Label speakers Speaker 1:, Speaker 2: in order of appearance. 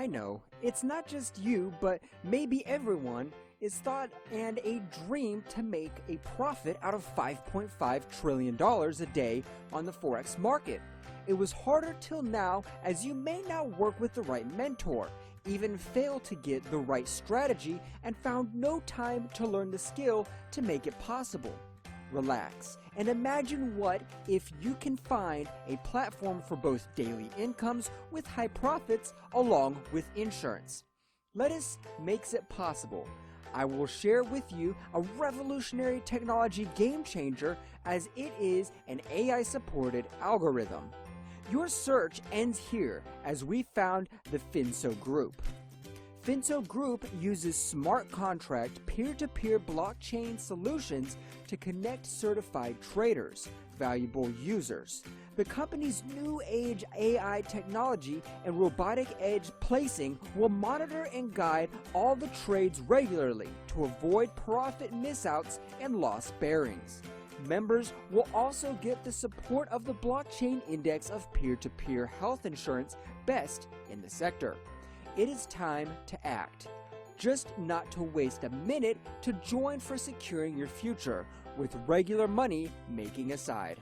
Speaker 1: I know, it's not just you, but maybe everyone, is thought and a dream to make a profit out of $5.5 trillion a day on the Forex market. It was harder till now, as you may not work with the right mentor, even fail to get the right strategy, and found no time to learn the skill to make it possible. Relax and imagine what if you can find a platform for both daily incomes with high profits along with insurance. Lettuce makes it possible. I will share with you a revolutionary technology game changer, as it is an AI-supported algorithm. Your search ends here, as we found the Finsso Group. Finsso Group uses smart contract peer-to-peer blockchain solutions to connect certified traders, valuable users. The company's new age AI technology and Robotic Edge placing will monitor and guide all the trades regularly to avoid profit missouts and lost bearings. Members will also get the support of the blockchain index of peer-to-peer health insurance best in the sector. It is time to act. Just not to waste a minute to join for securing your future with regular money making aside.